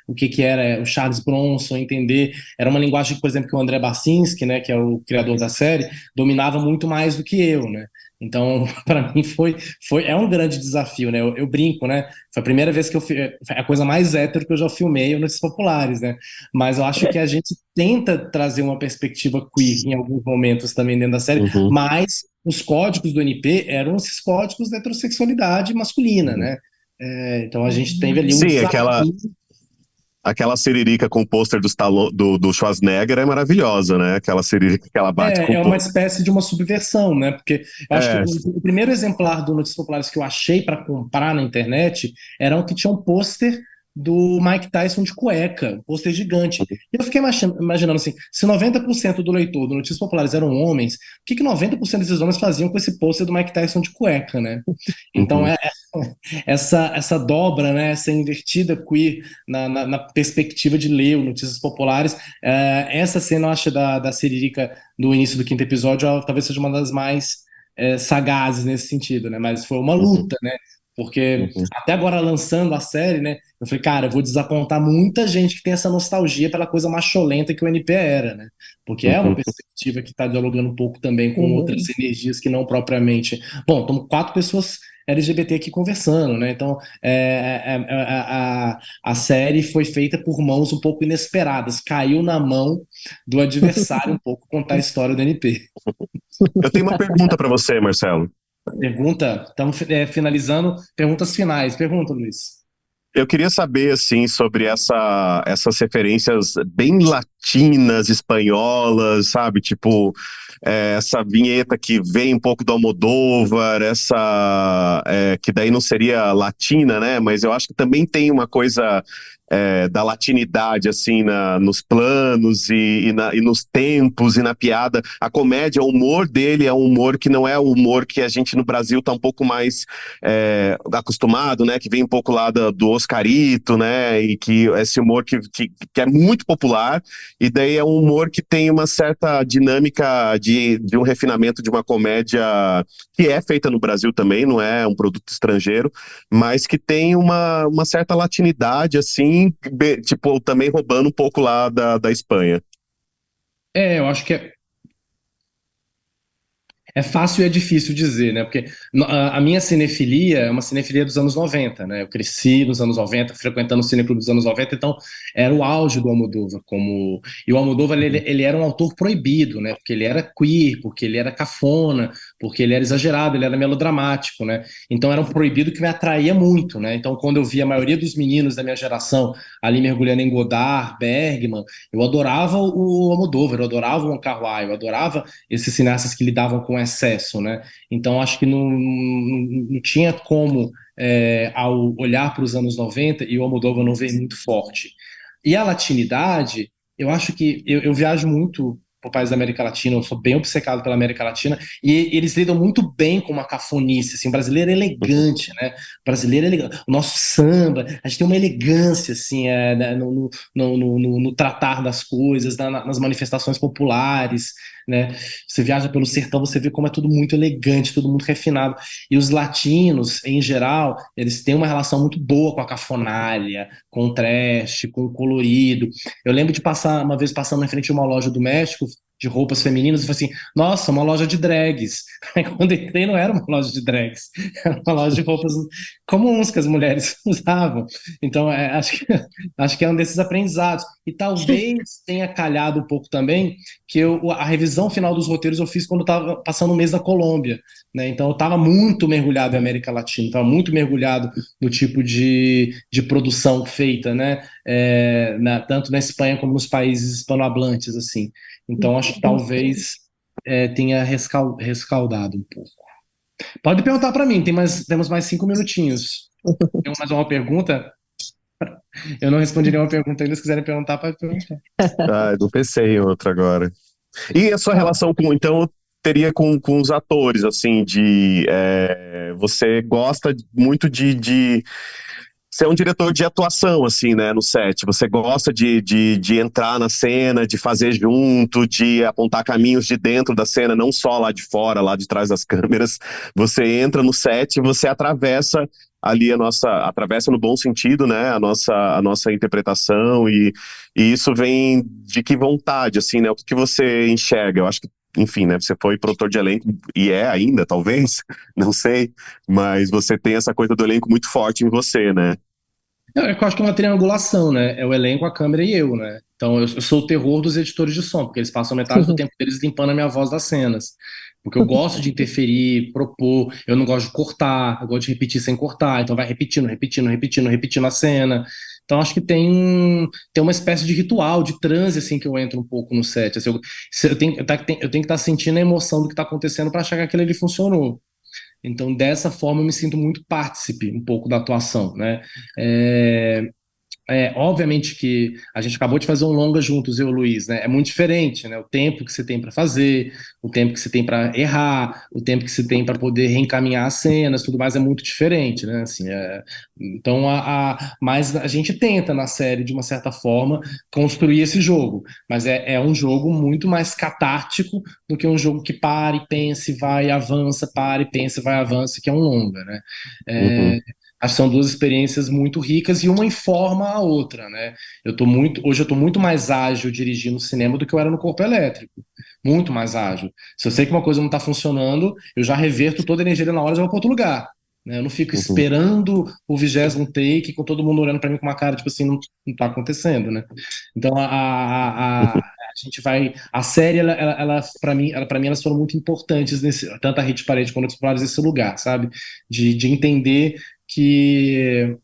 o que era o Charles Bronson, entender. Era uma linguagem, por exemplo, que o André Barcinski, né, que é o criador da série, dominava muito mais do que eu, né? Então, para mim é um grande desafio, né? Eu brinco, né? Foi a primeira vez que foi a coisa mais hétero que eu já filmei Notícias Populares, né? Mas eu acho que a gente tenta trazer uma perspectiva queer em alguns momentos também dentro da série, Uhum. mas os códigos do NP eram esses códigos da heterossexualidade masculina, né? Então a gente teve ali um Sim, desafio. aquela siririca com o pôster do Schwarzenegger é maravilhosa, né? Aquela siririca que ela bate com o É uma pôster. espécie de uma subversão, né? Porque eu acho que É. o primeiro exemplar do Notícias Populares que eu achei para comprar na internet era um que tinha um pôster do Mike Tyson de cueca, um pôster gigante. E eu fiquei imaginando assim, se 90% do leitor do Notícias Populares eram homens, o que 90% desses homens faziam com esse pôster do Mike Tyson de cueca, né? Então Uhum. essa dobra, né, essa invertida queer na perspectiva de ler o Notícias Populares. Essa cena, eu acho, da Siririca do início do quinto episódio, talvez seja uma das mais sagazes nesse sentido, né? Mas foi uma Uhum. luta, né? Porque Uhum. até agora lançando a série, né? Eu falei, cara, eu vou desapontar muita gente que tem essa nostalgia pela coisa macholenta que o NP era, né? Porque é uma Uhum. perspectiva que está dialogando um pouco também com outras Uhum. energias que não propriamente. Bom, estamos 4 pessoas LGBT aqui conversando, né? Então, a série foi feita por mãos um pouco inesperadas, caiu na mão do adversário um pouco contar a história do NP. Eu tenho uma pergunta para você, Marcelo. Pergunta, estamos finalizando, perguntas finais. Pergunta, Luiz. Eu queria saber, assim, sobre essas referências bem latinas, espanholas, sabe? Tipo, essa vinheta que vem um pouco do Almodóvar, que daí não seria latina, né? Mas eu acho que também tem uma coisa da latinidade, assim, nos planos e nos tempos e na piada. A comédia, o humor dele é um humor que não é o humor que a gente no Brasil tá um pouco mais acostumado, né? Que vem um pouco lá do Oscarito, né? E que esse humor que é muito popular, e daí é um humor que tem uma certa dinâmica de um refinamento de uma comédia que é feita no Brasil também, não é um produto estrangeiro, mas que tem uma certa latinidade, assim, tipo, também roubando um pouco lá da Espanha. Eu acho que é fácil e é difícil dizer, né? Porque a minha cinefilia é uma cinefilia dos anos 90, né? Eu cresci nos anos 90, frequentando o cineclube dos anos 90, então era o auge do Almodóvar. E o Almodóvar, ele era um autor proibido, né? Porque ele era queer, porque ele era cafona, porque ele era exagerado, ele era melodramático, né? Então era um proibido que me atraía muito, né? Então quando eu via a maioria dos meninos da minha geração ali mergulhando em Godard, Bergman, eu adorava o Almodóvar, eu adorava o Wong Kar-wai, eu adorava esses cineastas que lidavam com excesso, né? Então acho que não tinha como, ao olhar para os anos 90 e o Almodóvar não veio muito forte. E a latinidade, eu acho que eu viajo muito por países da América Latina, eu sou bem obcecado pela América Latina, e eles lidam muito bem com uma cafonice, assim, o brasileiro é elegante, né? O brasileiro é elegante. O nosso samba, a gente tem uma elegância, assim, né, no tratar das coisas, nas manifestações populares, né? Você viaja pelo sertão, você vê como é tudo muito elegante, tudo muito refinado. E os latinos, em geral, eles têm uma relação muito boa com a cafonalha, com o trash, com o colorido. Eu lembro de uma vez passando na frente de uma loja do México de roupas femininas e falei assim, nossa, uma loja de drags. Aí quando eu entrei não era uma loja de drags, era uma loja de roupas comuns que as mulheres usavam. Então acho que é um desses aprendizados. E talvez tenha calhado um pouco também que a revisão final dos roteiros eu fiz quando eu estava passando o mês da Colômbia, né? Então eu estava muito mergulhado em América Latina, estava muito mergulhado no tipo de produção feita, né? Tanto na Espanha como nos países hispanohablantes, assim. Então acho que talvez tenha rescaldado um pouco. Pode perguntar para mim, temos mais 5 minutinhos. Tem mais uma pergunta? Eu não respondi nenhuma pergunta ainda, se quiserem perguntar, pode perguntar. Ah, eu não pensei em outra agora. E a sua relação então, teria com os atores, assim, você gosta muito de Você é um diretor de atuação, assim, né, no set. Você gosta de entrar na cena, de fazer junto, de apontar caminhos de dentro da cena, não só lá de fora, lá de trás das câmeras. Você entra no set, você atravessa ali atravessa no bom sentido, né, a nossa interpretação e isso vem de que vontade, assim, né, o que que você enxerga? Eu acho que, enfim, né, você foi produtor de elenco e é ainda, talvez, não sei, mas você tem essa coisa do elenco muito forte em você, né? Eu acho que é uma triangulação, né? É o elenco, a câmera e eu, né? Então eu sou o terror dos editores de som, porque eles passam metade do tempo deles limpando a minha voz das cenas. Porque eu gosto de interferir, propor, eu não gosto de cortar, eu gosto de repetir sem cortar, então vai repetindo, repetindo, repetindo, repetindo a cena. Então acho que tem uma espécie de ritual, de transe, assim, que eu entro um pouco no set. Assim, eu tenho que estar sentindo a emoção do que está acontecendo para achar que aquilo ali funcionou. Então, dessa forma, eu me sinto muito partícipe um pouco da atuação, né? É, obviamente que a gente acabou de fazer um longa juntos, eu e o Luiz, né? É muito diferente, né? O tempo que você tem para fazer, o tempo que você tem para errar, o tempo que você tem para poder reencaminhar as cenas, tudo mais é muito diferente, né? Assim, então, mas a gente tenta na série, de uma certa forma, construir esse jogo, mas é um jogo muito mais catártico do que um jogo que para e pensa e vai e avança, para e pensa e vai e avança, que é um longa, né? É, Uhum, Acho que são duas experiências muito ricas e uma informa a outra, né? Hoje eu tô muito mais ágil dirigindo cinema do que eu era no Corpo Elétrico. Muito mais ágil. Se eu sei que uma coisa não está funcionando, eu já reverto toda a energia na hora e já vou para outro lugar. Né? Eu não fico uhum, esperando o 20º take com todo mundo olhando para mim com uma cara, tipo assim, não tá acontecendo, né? Então a gente vai. A série, para mim, elas foram muito importantes nesse, tanto a Hit Parade quanto os Explorados nesse lugar, sabe? De que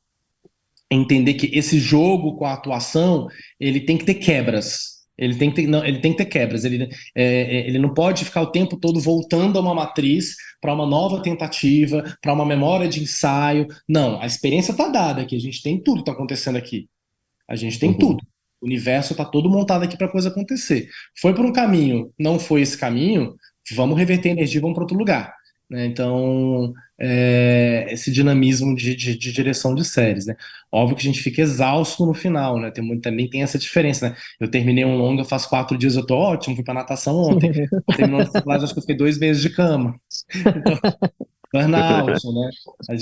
entender que esse jogo com a atuação ele tem que ter quebras. Ele tem que ter quebras. Ele não pode ficar o tempo todo voltando a uma matriz para uma nova tentativa, para uma memória de ensaio. Não, a experiência está dada aqui. A gente tem tudo que está acontecendo aqui. A gente tem uhum, tudo. O universo está todo montado aqui para a coisa acontecer. Foi por um caminho, não foi esse caminho, vamos reverter a energia e vamos para outro lugar. Né? Então, esse dinamismo de direção de séries. Né? Óbvio que a gente fica exausto no final, né? Também tem essa diferença. Né? Eu terminei um longa faz 4 dias, eu tô ótimo, fui para natação ontem. Terminou de faculdade, acho que eu fiquei 2 meses de cama. Então, burnout, né? A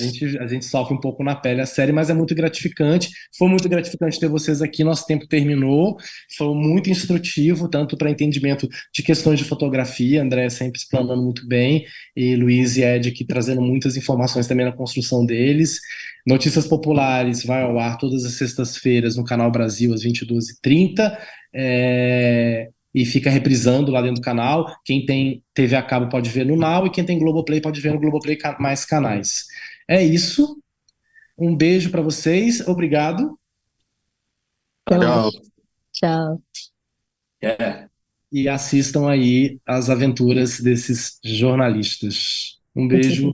gente sofre um pouco na pele a série, mas é muito gratificante. Foi muito gratificante ter vocês aqui. Nosso tempo terminou. Foi muito instrutivo, tanto para entendimento de questões de fotografia. André sempre explanando muito bem, e Luiz e Ed aqui trazendo muitas informações também na construção deles. Notícias Populares vai ao ar todas as sextas-feiras no Canal Brasil, às 22h30. E fica reprisando lá dentro do canal. Quem tem TV a cabo pode ver no Now e quem tem Globoplay pode ver no Globoplay mais canais. É isso. Um beijo para vocês. Obrigado. Até Valeu. Tchau. mais. Tchau. É. E assistam aí as aventuras desses jornalistas. Um beijo.